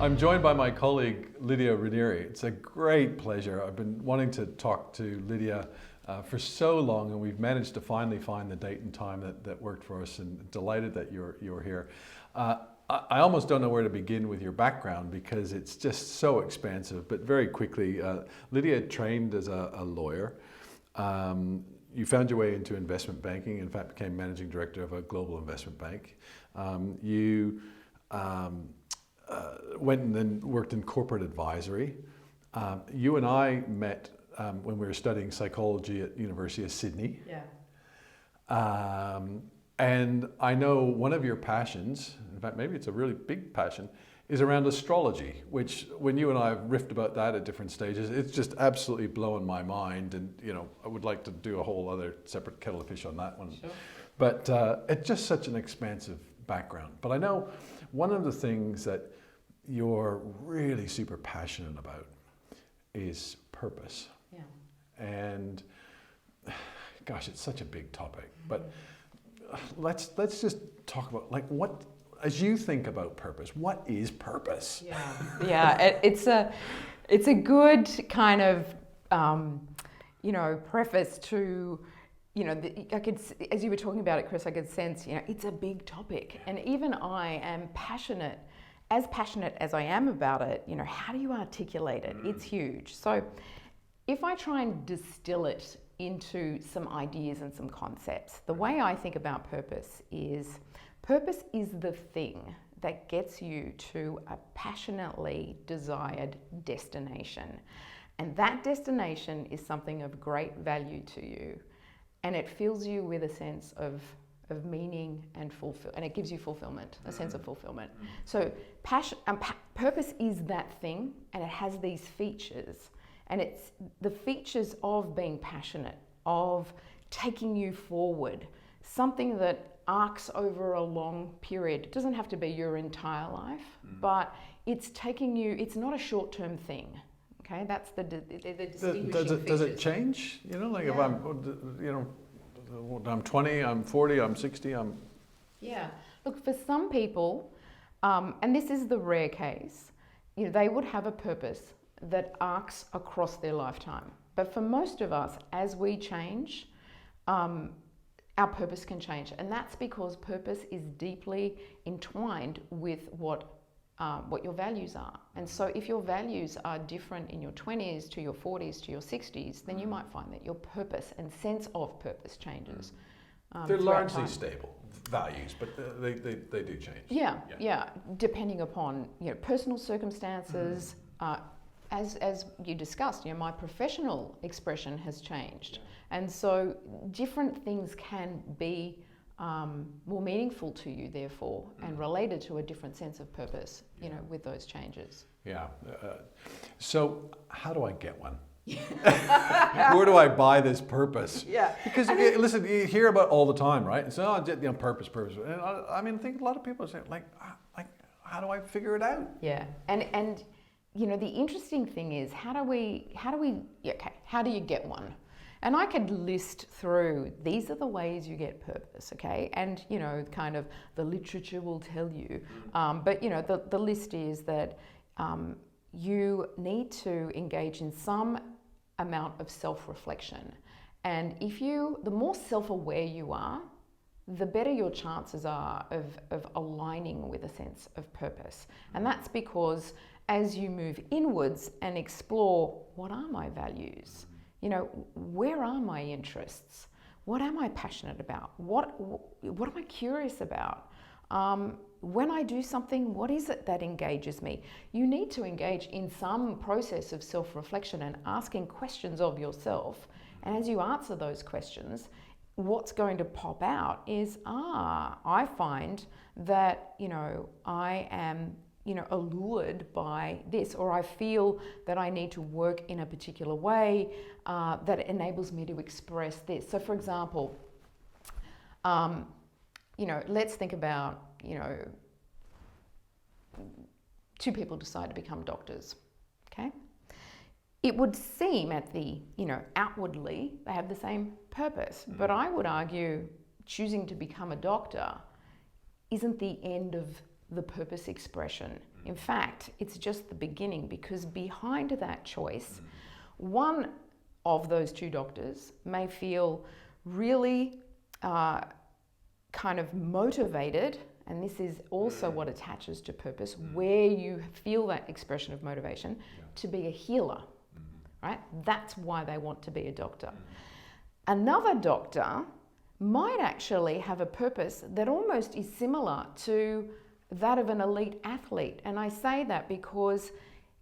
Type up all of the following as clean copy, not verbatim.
I'm joined by my colleague, Lidia Ranieri. It's a great pleasure. I've been wanting to talk to Lidia for so long, and we've managed to finally find the date and time that worked for us, and delighted that you're here. I almost don't know where to begin with your background because it's just so expansive, but very quickly, Lidia trained as a lawyer. You found your way into investment banking, in fact became managing director of a global investment bank. You went and then worked in corporate advisory. You and I met when we were studying psychology at University of Sydney. Yeah. And I know one of your passions, in fact maybe it's a really big passion, is around astrology, which when you and I have riffed about that at different stages, it's just absolutely blowing my mind, and I would like to do a whole other separate kettle of fish on that one. Sure. But it's just such an expansive background. But I know one of the things that you're really super passionate about is purpose. Yeah. And gosh, it's such a big topic, but let's just talk about what, as you think about purpose, what is purpose? Yeah. It's a good kind of preface to I could, as you were talking about it, Chris, I could sense it's a big topic, and even I am passionate as I am about it. How do you articulate it? It's huge. So if I try and distill it into some ideas and some concepts, the way I think about purpose is the thing that gets you to a passionately desired destination. And that destination is something of great value to you. And it fills you with a sense of meaning and and it gives you fulfillment, a sense of fulfillment. So purpose is that thing, and it has these features. And it's the features of being passionate, of taking you forward, something that arcs over a long period. It doesn't have to be your entire life, but it's taking you, it's not a short-term thing. Okay, that's the distinguishing features. Does it change? If I'm 20, I'm 40, I'm 60, Yeah. Look, for some people, and this is the rare case, they would have a purpose that arcs across their lifetime. But for most of us, as we change, our purpose can change. And that's because purpose is deeply entwined with what your values are. And so if your values are different in your 20s to your 40s to your 60s, then you might find that your purpose and sense of purpose changes. They're largely stable values, but they do change. Yeah. Depending upon personal circumstances. As you discussed, my professional expression has changed. And so different things can be more meaningful to you, therefore, and related to a different sense of purpose, with those changes. Yeah. So how do I get one? Where do I buy this purpose? Yeah. Because listen, you hear about it all the time, right? So purpose. And I think a lot of people say how do I figure it out? Yeah. And the interesting thing is how do you get one? And I could list through, these are the ways you get purpose, okay? And, kind of the literature will tell you. But, the list is that you need to engage in some amount of self-reflection. And the more self-aware you are, the better your chances are of aligning with a sense of purpose. And that's because as you move inwards and explore, what are my values? Where are my interests? What am I passionate about? What am I curious about? When I do something, what is it that engages me? You need to engage in some process of self-reflection and asking questions of yourself. And as you answer those questions, what's going to pop out is, I find that, I am allured by this, or I feel that I need to work in a particular way that enables me to express this. So for example, let's think about, two people decide to become doctors, okay? It would seem outwardly they have the same purpose, but I would argue choosing to become a doctor isn't the end of the purpose expression. In fact, it's just the beginning, because behind that choice, one of those two doctors may feel really kind of motivated, and this is also what attaches to purpose, where you feel that expression of motivation to be a healer, right? That's why they want to be a doctor. Another doctor might actually have a purpose that almost is similar to that of an elite athlete. And I say that because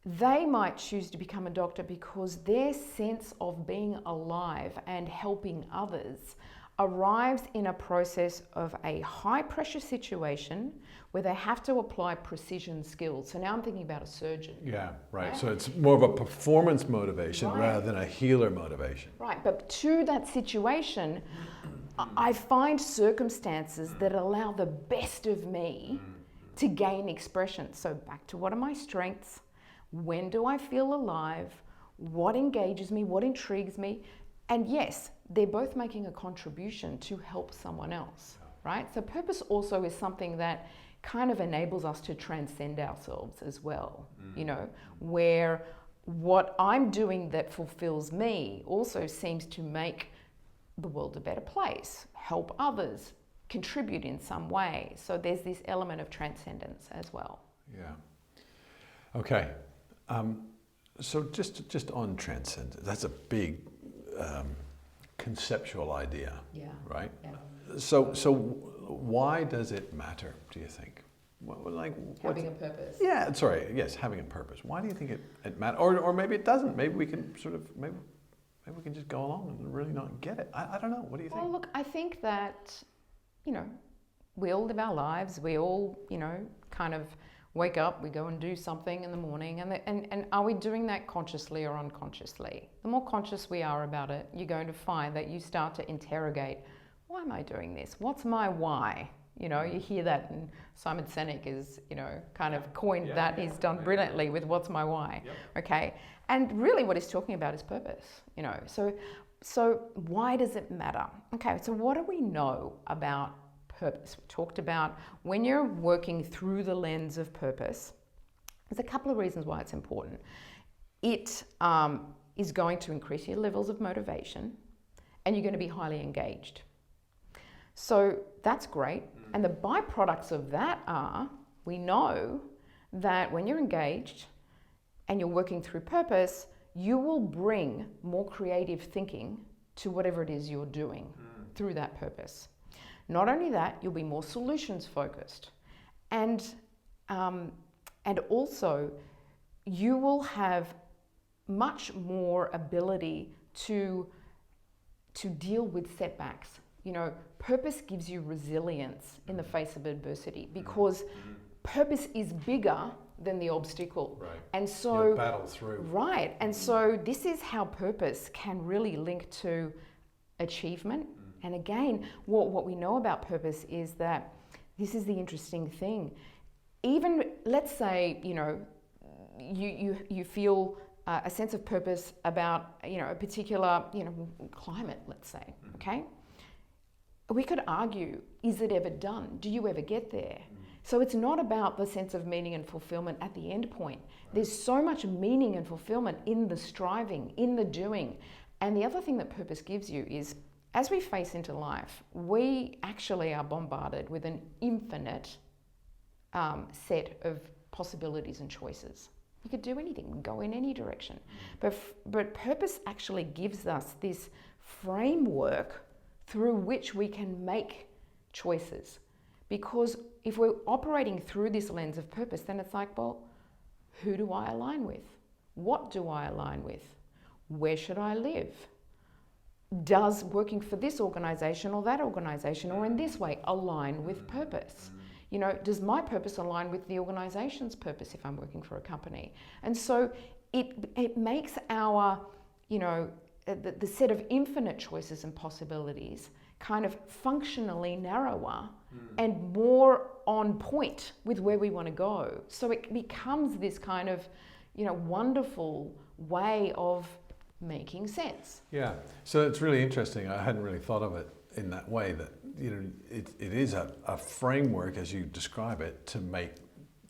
they might choose to become a doctor because their sense of being alive and helping others arrives in a process of a high pressure situation where they have to apply precision skills. So now I'm thinking about a surgeon. Yeah, right. So it's more of a performance motivation rather than a healer motivation. Right, but to that situation, I find circumstances that allow the best of me to gain expression. So back to, what are my strengths? When do I feel alive? What engages me? What intrigues me? And yes, they're both making a contribution to help someone else, right? So purpose also is something that kind of enables us to transcend ourselves as well, you know, where what I'm doing that fulfills me also seems to make the world a better place, help others, contribute in some way. So there's this element of transcendence as well. Yeah. Okay. So just on transcendence, that's a big conceptual idea, right? Yeah. So why does it matter, do you think? Having a purpose. Yeah, sorry, yes, having a purpose. Why do you think it matters? Or maybe it doesn't. Maybe we can maybe we can just go along and really not get it. I don't know. What do you think? Well, look, I think that, you know, we all live our lives. We all, you know, kind of wake up, we go and do something in the morning, and are we doing that consciously or unconsciously? The more conscious we are about it, you're going to find that you start to interrogate, why am I doing this? What's my why? You know, you hear that, and Simon Sinek is, you know, kind of coined that. He's done brilliantly with what's my why, okay? And really what he's talking about is purpose, you know. So why does it matter? Okay, so what do we know about purpose? We talked about when you're working through the lens of purpose, there's a couple of reasons why it's important. It is going to increase your levels of motivation, and you're going to be highly engaged. So that's great. And the byproducts of that are, we know that when you're engaged and you're working through purpose, you will bring more creative thinking to whatever it is you're doing through that purpose. Not only that, you'll be more solutions focused, and also you will have much more ability to deal with setbacks. You know, purpose gives you resilience in the face of adversity, because purpose is bigger than the obstacle. Right. And so you'll battle through. Right. And so this is how purpose can really link to achievement. And again, what we know about purpose is that this is the interesting thing. Even, let's say, you know, you feel a sense of purpose about, you know, a particular, you know, climate, let's say, okay? We could argue, is it ever done? Do you ever get there? So it's not about the sense of meaning and fulfillment at the end point. There's so much meaning and fulfillment in the striving, in the doing. And the other thing that purpose gives you is, as we face into life, we actually are bombarded with an infinite set of possibilities and choices. You could do anything, go in any direction. But purpose actually gives us this framework through which we can make choices. Because if we're operating through this lens of purpose, then it's like, well, who do I align with? What do I align with? Where should I live? Does working for this organization or that organization, or in this way, align with purpose? You know, does my purpose align with the organization's purpose if I'm working for a company? And so it makes our, you know, the set of infinite choices and possibilities kind of functionally narrower and more on point with where we want to go. So it becomes this kind of, you know, wonderful way of making sense. Yeah, so it's really interesting. I hadn't really thought of it in that way, that, you know, it is a framework, as you describe it, to make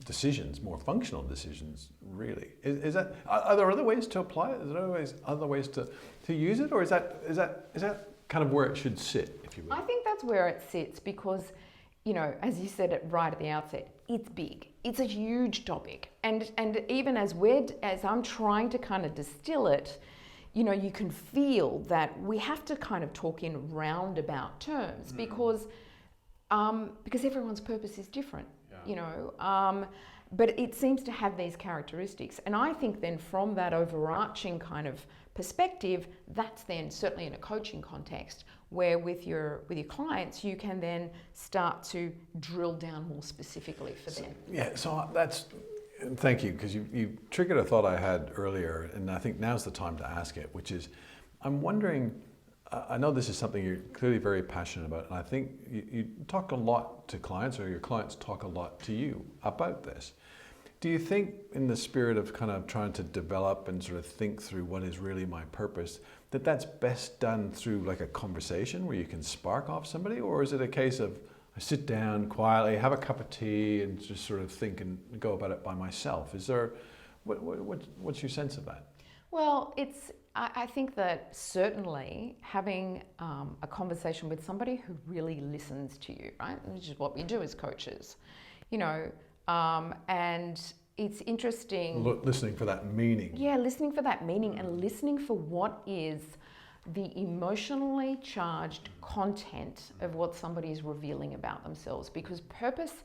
decisions, more functional decisions, really. Is that, are there other ways to apply it? Is there other ways to use it, or is that kind of where it should sit, if you will? I think that's where it sits because, you know, as you said it right at the outset, it's big. It's a huge topic. And even as I'm trying to kind of distill it, you know, you can feel that we have to kind of talk in roundabout terms because everyone's purpose is different, you know. But it seems to have these characteristics. And I think then from that overarching kind of perspective, that's then certainly in a coaching context where with your clients, you can then start to drill down more specifically for them. Yeah, so thank you, because you triggered a thought I had earlier, and I think now's the time to ask it, which is, I'm wondering, I know this is something you're clearly very passionate about, and I think you talk a lot to clients, or your clients talk a lot to you about this. Do you think, in the spirit of kind of trying to develop and sort of think through what is really my purpose, that that's best done through like a conversation where you can spark off somebody, or is it a case of I sit down quietly, have a cup of tea, and just sort of think and go about it by myself? Is there, what's your sense of that? Well, I think that certainly having a conversation with somebody who really listens to you, right? Which is what we do as coaches, you know, and it's interesting. Listening for that meaning. Yeah, listening for that meaning and listening for what is the emotionally charged content of what somebody is revealing about themselves, because purpose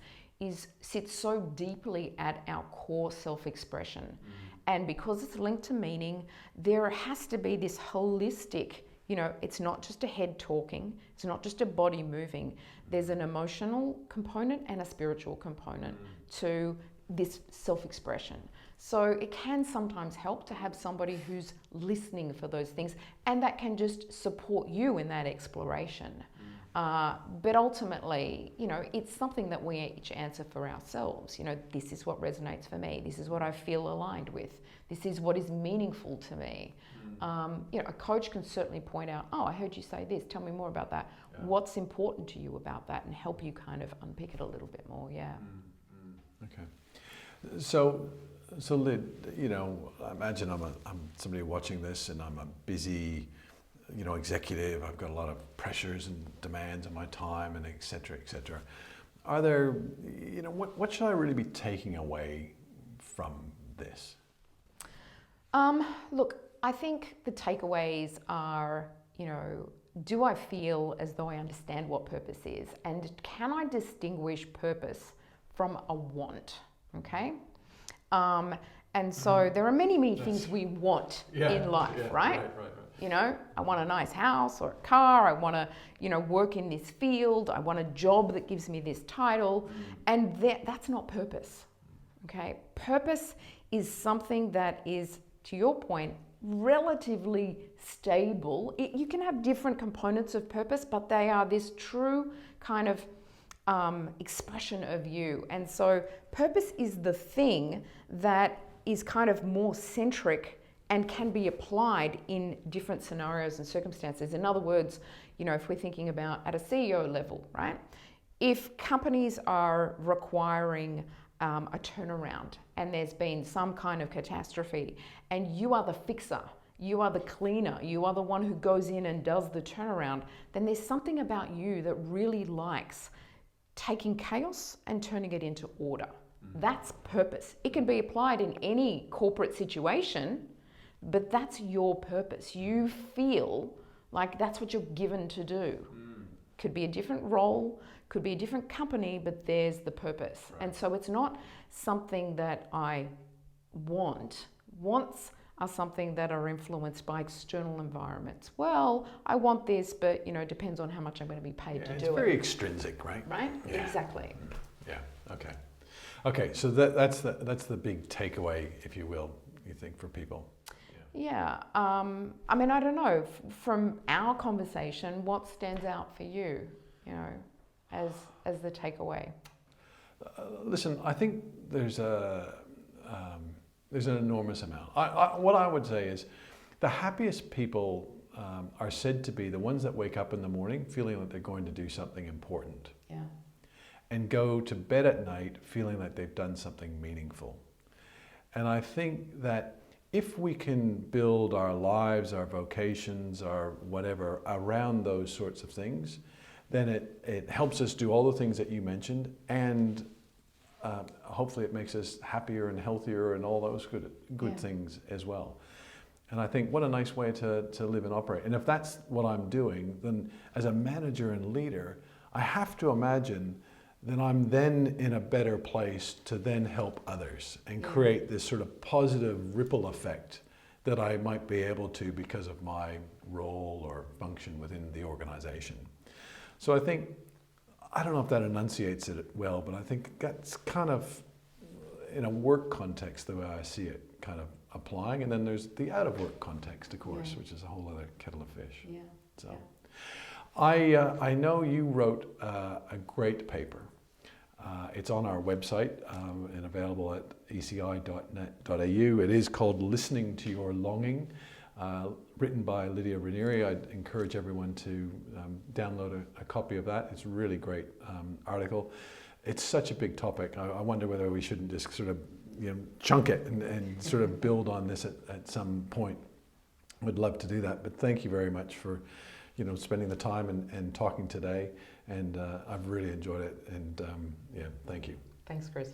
sits so deeply at our core self-expression. And because it's linked to meaning, there has to be this holistic, you know, it's not just a head talking, it's not just a body moving. There's an emotional component and a spiritual component to this self-expression. So it can sometimes help to have somebody who's listening for those things, and that can just support you in that exploration. But ultimately, you know, it's something that we each answer for ourselves. You know, this is what resonates for me. This is what I feel aligned with. This is what is meaningful to me. You know, a coach can certainly point out, oh, I heard you say this. Tell me more about that. Yeah. What's important to you about that, and help you kind of unpick it a little bit more. Yeah. Okay. So Lid, you know, I imagine I'm somebody watching this, and I'm a busy, you know, executive. I've got a lot of pressures and demands on my time, and et cetera, et cetera. Are there, you know, what should I really be taking away from this? Look, I think the takeaways are, you know, do I feel as though I understand what purpose is? And can I distinguish purpose from a want? Okay? And so there are many things we want in life, right? Right. You know, I want a nice house or a car. I want to, you know, work in this field. I want a job that gives me this title. And that's not purpose. Okay? Purpose is something that is, to your point, relatively stable. You can have different components of purpose, but they are this true kind of expression of you. And so purpose is the thing that is kind of more centric and can be applied in different scenarios and circumstances. In other words, you know, if we're thinking about at a CEO level, right? If companies are requiring a turnaround and there's been some kind of catastrophe, and you are the fixer, you are the cleaner, you are the one who goes in and does the turnaround, then there's something about you that really likes taking chaos and turning it into order. That's purpose. It can be applied in any corporate situation, but that's your purpose. You feel like that's what you're given to do. Could be a different role, could be a different company, but there's the purpose. Right. And so it's not something that I want. Wants are something that are influenced by external environments. Well, I want this, but you know, it depends on how much I'm going to be paid to do it. It's very extrinsic, right? Right? Yeah. Exactly. Yeah. Okay. Okay. So that's the big takeaway, if you will, you think, for people. Yeah. I mean, I don't know. From our conversation, what stands out for you? You know, as the takeaway. Listen, I think there's an enormous amount. What I would say is the happiest people are said to be the ones that wake up in the morning feeling that they're going to do something important. Yeah. and go to bed at night feeling like they've done something meaningful. And I think that if we can build our lives, our vocations, our whatever around those sorts of things, then it helps us do all the things that you mentioned, and hopefully it makes us happier and healthier and all those good things as well. And I think what a nice way to live and operate. And if that's what I'm doing, then as a manager and leader, I have to imagine that I'm then in a better place to then help others and create this sort of positive ripple effect that I might be able to because of my role or function within the organization. So I think, I don't know if that enunciates it well, but I think that's kind of, in a work context, the way I see it kind of applying. And then there's the out of work context, of course, which is a whole other kettle of fish. Yeah. So I know you wrote a great paper. It's on our website and available at eci.net.au. It is called Listening to Your Longing, written by Lidia Ranieri. I'd encourage everyone to download a copy of that. It's a really great article. It's such a big topic. I wonder whether we shouldn't just sort of chunk it and sort of build on this at some point. Would love to do that. But thank you very much for spending the time and talking today. And I've really enjoyed it. And thank you. Thanks, Chris.